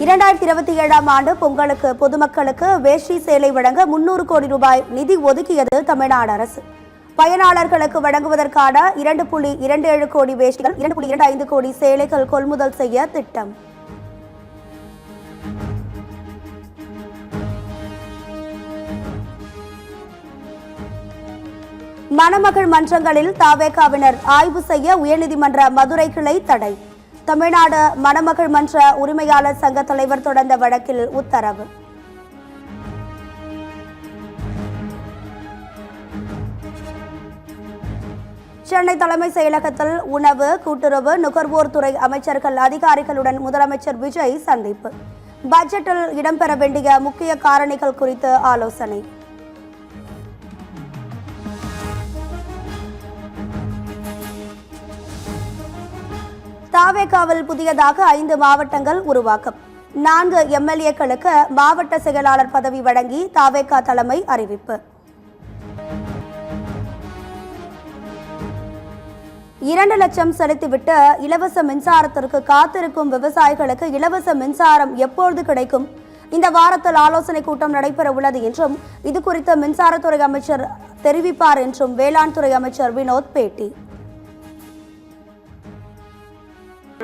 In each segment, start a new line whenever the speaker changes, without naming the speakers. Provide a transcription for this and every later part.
2027ஆம் ஆண்டு பொங்கலுக்கு பொதுமக்களுக்கு வேஷ்டி சேலை வழங்க 300 கோடி ரூபாய் நிதி ஒதுக்கியது தமிழ்நாடு அரசு. பயனாளர்களுக்கு வழங்குவதற்கான 2.27 கோடி வேஷ்டிகள், 2.25 கோடி சேலைகள் கொள்முதல் செய்ய திட்டம். மணமகள் மன்றங்களில் தவேகாவினர் ஆய்வு செய்ய உயர்நீதிமன்ற மதுரை கிளை தடை. தமிழ்நாடு மணமகள் மன்ற உரிமையாளர் சங்க தலைவர் தொடர்ந்த வழக்கில் உத்தரவு. சென்னை தலைமைச் செயலகத்தில் உணவு, கூட்டுறவு, நுகர்வோர் துறை அமைச்சர்கள் அதிகாரிகளுடன் முதலமைச்சர் விஜய் சந்திப்பு. பட்ஜெட்டில் இடம்பெற வேண்டிய முக்கிய காரணிகள் குறித்து ஆலோசனை. தவேகாவில் புதியதாக 5 மாவட்டங்கள் உருவாக்கம். 4 எம்எல்ஏக்களுக்கு மாவட்ட செயலாளர் பதவி வழங்கி தவேகா தலைமை அறிவிப்பு. 2 லட்சம் செலுத்திவிட்டு இலவச மின்சாரத்திற்கு காத்திருக்கும் விவசாயிகளுக்கு இலவச மின்சாரம் எப்பொழுது கிடைக்கும்? இந்த வாரத்தில் ஆலோசனை கூட்டம் நடைபெற உள்ளது என்றும் இதுகுறித்து மின்சாரத்துறை அமைச்சர் தெரிவிப்பார் என்றும் வேளாண் துறை அமைச்சர் வினோத் பேட்டி.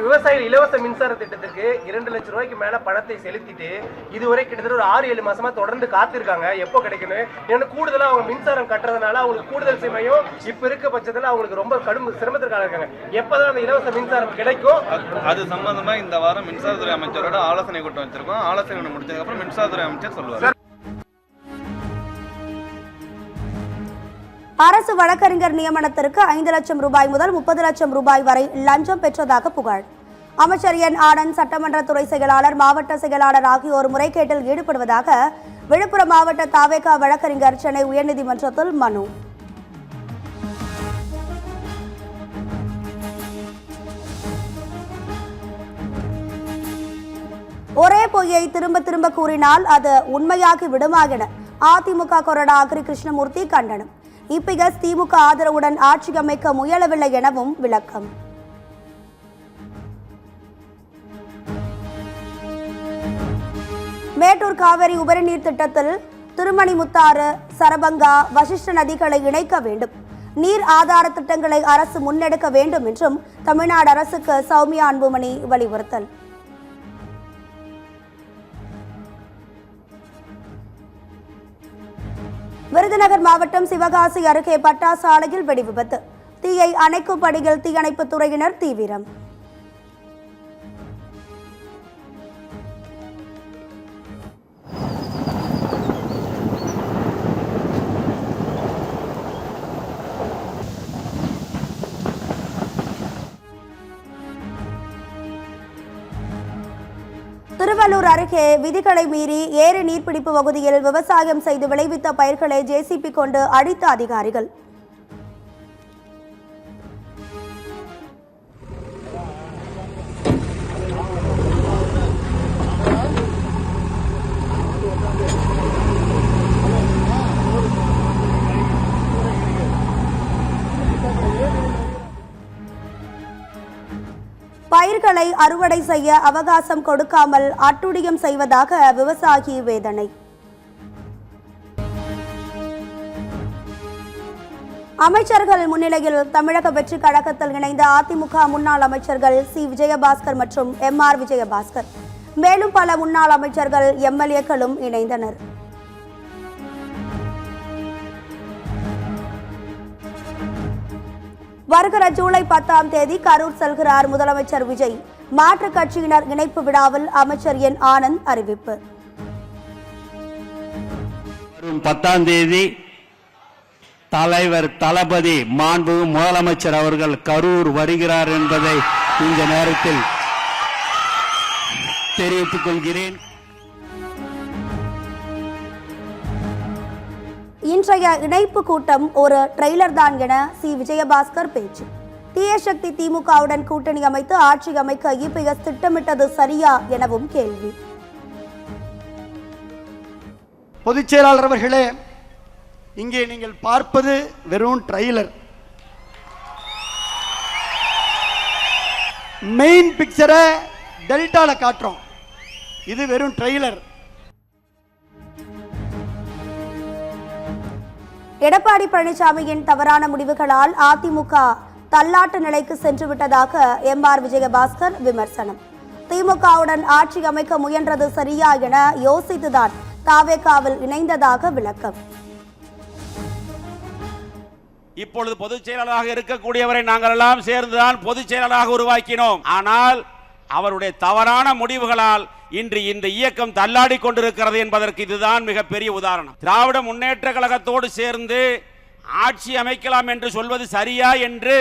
விவசாயிகள் இலவச மின்சார திட்டத்துக்கு 2 லட்சம் ரூபாய்க்கு மேல பணத்தை செலுத்திட்டு இதுவரை கிட்டத்தட்ட ஒரு 6-7 மாசமா தொடர்ந்து காத்திருக்காங்க. எப்போ கிடைக்கணும்? ஏன்னா கூடுதலா அவங்க மின்சாரம் கட்டுறதுனால அவங்களுக்கு கூடுதல் சுமையும் இப்ப இருக்க பட்சத்துல அவங்களுக்கு ரொம்ப கடும் சிரமத்திற்காக இருக்காங்க. எப்பதான் அந்த இலவச மின்சாரம் கிடைக்கும்?
அது சம்பந்தமா இந்த வாரம் மின்சாரத்துறை அமைச்சரோட ஆலோசனை கூட்டம் வச்சிருக்கோம். ஆலோசனை முடிச்சதுக்கு அப்புறம் மின்சாரத்துறை அமைச்சர் சொல்லுவார்.
அரசு வழக்கறிஞர் நியமனத்திற்கு 5 லட்சம் ரூபாய் முதல் 30 லட்சம் ரூபாய் வரை லஞ்சம் பெற்றதாக புகார். அமைச்சர் என் ஆனந்த், சட்டமன்ற துறை செயலாளர், மாவட்ட செயலாளர் ஆகியோர் முறைகேட்டில் ஈடுபடுவதாக விழுப்புரம் மாவட்ட தவேகா வழக்கறிஞர் சென்னை உயர்நீதிமன்றத்தில் மனு. ஒரே பொய்யை திரும்ப திரும்ப கூறினால் அது உண்மையாகி விடுமா என அதிமுக கொறடா அக்ரி கிருஷ்ணமூர்த்தி கண்டனம். இபிஎஸ் திமுக ஆதரவுடன் ஆட்சி அமைக்க முயலவில்லை எனவும் விளக்கம். மேட்டூர் காவிரி உபரிநீர் திட்டத்தில் திருமணிமுத்தாறு, சரபங்கா, வசிஷ்ட நதிகளை இணைக்க வேண்டும். நீர் ஆதார திட்டங்களை அரசு முன்னெடுக்க வேண்டும் என்றும் தமிழ்நாடு அரசுக்கு சௌமியா அன்புமணி வலியுறுத்தல். விருதுநகர் மாவட்டம் சிவகாசி அருகே பட்டாசு ஆலையில் வெடி விபத்து. தீயை அணைக்கும் பணியில் தீயணைப்பு துறையினர் தீவிரம். திருவள்ளூர் அருகே விதிகளை மீறி ஏரி நீர்பிடிப்பு பகுதியில் விவசாயம் செய்து விளைவித்த பயிர்களை ஜேசிபி கொண்டு அழித்த அதிகாரிகள். பயிர்களை அறுவடை செய்ய அவகாசம் கொடுக்காமல் அட்டுழியம் செய்வதாக விவசாயி வேதனை. அமைச்சர்கள் முன்னிலையில் தமிழக வெற்றி கழகத்தில் இணைந்த அதிமுக முன்னாள் அமைச்சர்கள் சி விஜயபாஸ்கர் மற்றும் எம்.ஆர். விஜயபாஸ்கர், மேலும் பல முன்னாள் அமைச்சர்கள், எம்எல்ஏக்களும் இணைந்தனர். வருகிற ஜூலை 10ஆம் தேதி கரூர் செல்கிறார் முதலமைச்சர் விஜய். மாற்றுக் கட்சியினர் இணைப்பு விழாவில் அமைச்சர் என் ஆனந்த் அறிவிப்பு.
வரும் 10ஆம் தேதி தலைவர் தளபதி மாண்பு முதலமைச்சர் அவர்கள் கரூர் வருகிறார் என்பதை இந்த நேரத்தில் தெரிவித்துக் கொள்கிறேன்.
இன்றைய இணைப்பு கூட்டம் ஒரு ட்ரெய்லர் தான் என சி விஜயபாஸ்கர் பேச்சு. தீய சக்தி திமுகவுடன் கூட்டணி அமைத்து ஆட்சி அமைக்க இபிஎஸ் திட்டமிட்டது சரியா எனவும் கேள்வி.
பொதுச் செயலாளர் அவர்களே, இங்கே நீங்கள் பார்ப்பது வெறும் ட்ரெய்லர். மெயின் பிக்சரை டெல்டால காட்டுறோம். இது வெறும் ட்ரெய்லர்.
எடப்பாடி பழனிசாமியின் தவறான முடிவுகளால் அதிமுக தள்ளாட்டு நிலைக்கு சென்று விட்டதாக எம்.ஆர். விஜயபாஸ்கர் விமர்சனம். திமுகவுடன் ஆட்சி அமைக்க முயன்றது சரியா என யோசித்துதான் தாவேகாவில் இணைந்ததாக விளக்கம்.
இப்பொழுது பொதுச் செயலாளராக இருக்கக்கூடியவரை நாங்கள் எல்லாம் சேர்ந்துதான் பொதுச் செயலாளராக உருவாக்கினோம். ஆனால் அவருடைய தவறான முடிவுகளால் இன்று இந்த இயக்கம் தள்ளாடி கொண்டிருக்கிறது என்பதற்கு இதுதான் மிகப்பெரிய உதாரணம். திராவிட முன்னேற்ற கழகத்தோடு சேர்ந்து ஆட்சி அமைக்கலாம் என்று சொல்வது சரியா என்று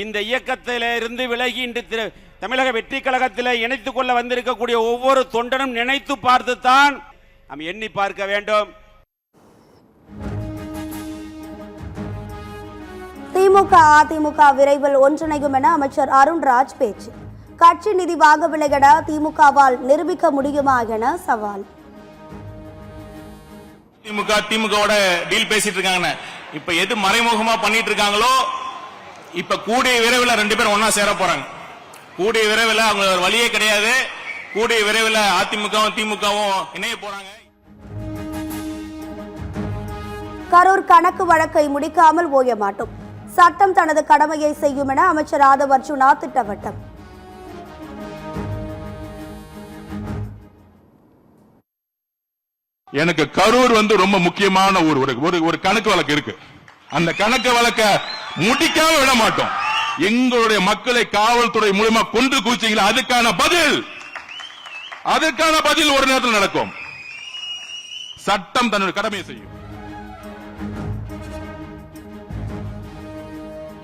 இந்த இயக்கத்திலிருந்து விலகி இன்று தமிழக வெற்றி கழகத்தில் இணைத்துக் கொள்ள வந்திருக்கக்கூடிய ஒவ்வொரு தொண்டனும் நினைத்து பார்த்துத்தான் நாம் எண்ணி பார்க்க வேண்டும்.
திமுக அதிமுக விரைவில் ஒன்றிணையும் என அமைச்சர் அருண்ராஜ் பேச்சு. கட்சி நிதி வாங்கவில்லை என திமுகவால் நிரூபிக்க முடியுமா என சவால்.
திமுகவோட டீல் பேசிட்டு இருக்காங்க. இப்ப எது மறைமுகமா பண்ணிட்டு இருக்காங்களோ இப்ப கூடிய விரைவில் 2 பேரும் ஒன்னா சேர போறாங்க. கூடிய விரைவில் அவங்க வழியே கிடையாது. கூடிய விரைவில் அதிமுகவும் திமுகவும் இணைய போறாங்க.
கரூர் கணக்கு வழக்கை முடிக்காமல் ஓய மாட்டோம். சட்டம் தனது கடமையை செய்யும் என அமைச்சர் ஆதவ் அர்ஜுனா திட்டவட்டம்.
எனக்கு கரூர் ரொம்ப முக்கியமான ஒரு கணக்கு வழக்கு இருக்கு. அந்த கணக்கு வழக்க முடிக்காம விட மாட்டோம். எங்களுடைய மக்களை காவல்துறை மூலமா கொண்டு குவிச்சீங்களா, அதுக்கான பதில் ஒரு நேரத்தில் நடக்கும். சட்டம் தன்னுடைய கடமையை செய்யும்.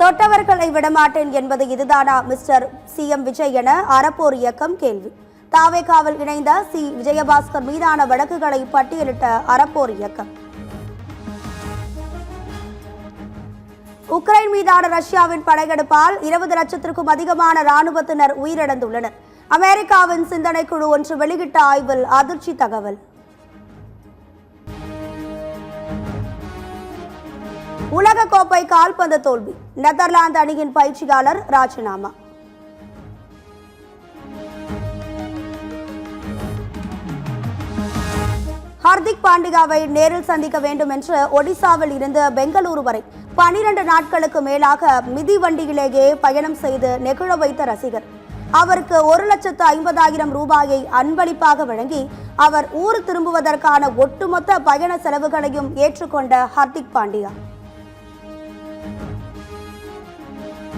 தொட்டவர்களை விடமாட்டேன் என்பது இதுதானா மிஸ்டர் சிஎம் விஜய் என அறப்போர் இயக்கம் கேள்வி. தாவேகாவில் இணைந்த சி விஜயபாஸ்கர் மீதான வழக்குகளை பட்டியலிட்ட அறப்போர் இயக்கம். உக்ரைன் மீதான ரஷ்யாவின் படையெடுப்பால் 20 லட்சத்திற்கும் அதிகமான ராணுவத்தினர் உயிரிழந்துள்ளனர். அமெரிக்காவின் சிந்தனை குழு ஒன்று வெளியிட்ட ஆய்வில் அதிர்ச்சி தகவல். உலகக்கோப்பை கால்பந்து தோல்வி. நெதர்லாந்து அணியின் பயிற்சியாளர் ராஜினாமா. ஹார்திக் பாண்டியாவை நேரில் சந்திக்க வேண்டும் என்று ஒடிசாவில் இருந்து பெங்களூரு வரை 12 நாட்களுக்கு மேலாக மிதிவண்டியிலேயே பயணம் செய்து நெகிழ வைத்த ரசிகர். அவருக்கு 1,50,000 ரூபாயை அன்பளிப்பாக வழங்கி அவர் ஊர் திரும்புவதற்கான ஒட்டுமொத்த பயண செலவுகளையும் ஏற்றுக்கொண்ட ஹார்திக் பாண்டியா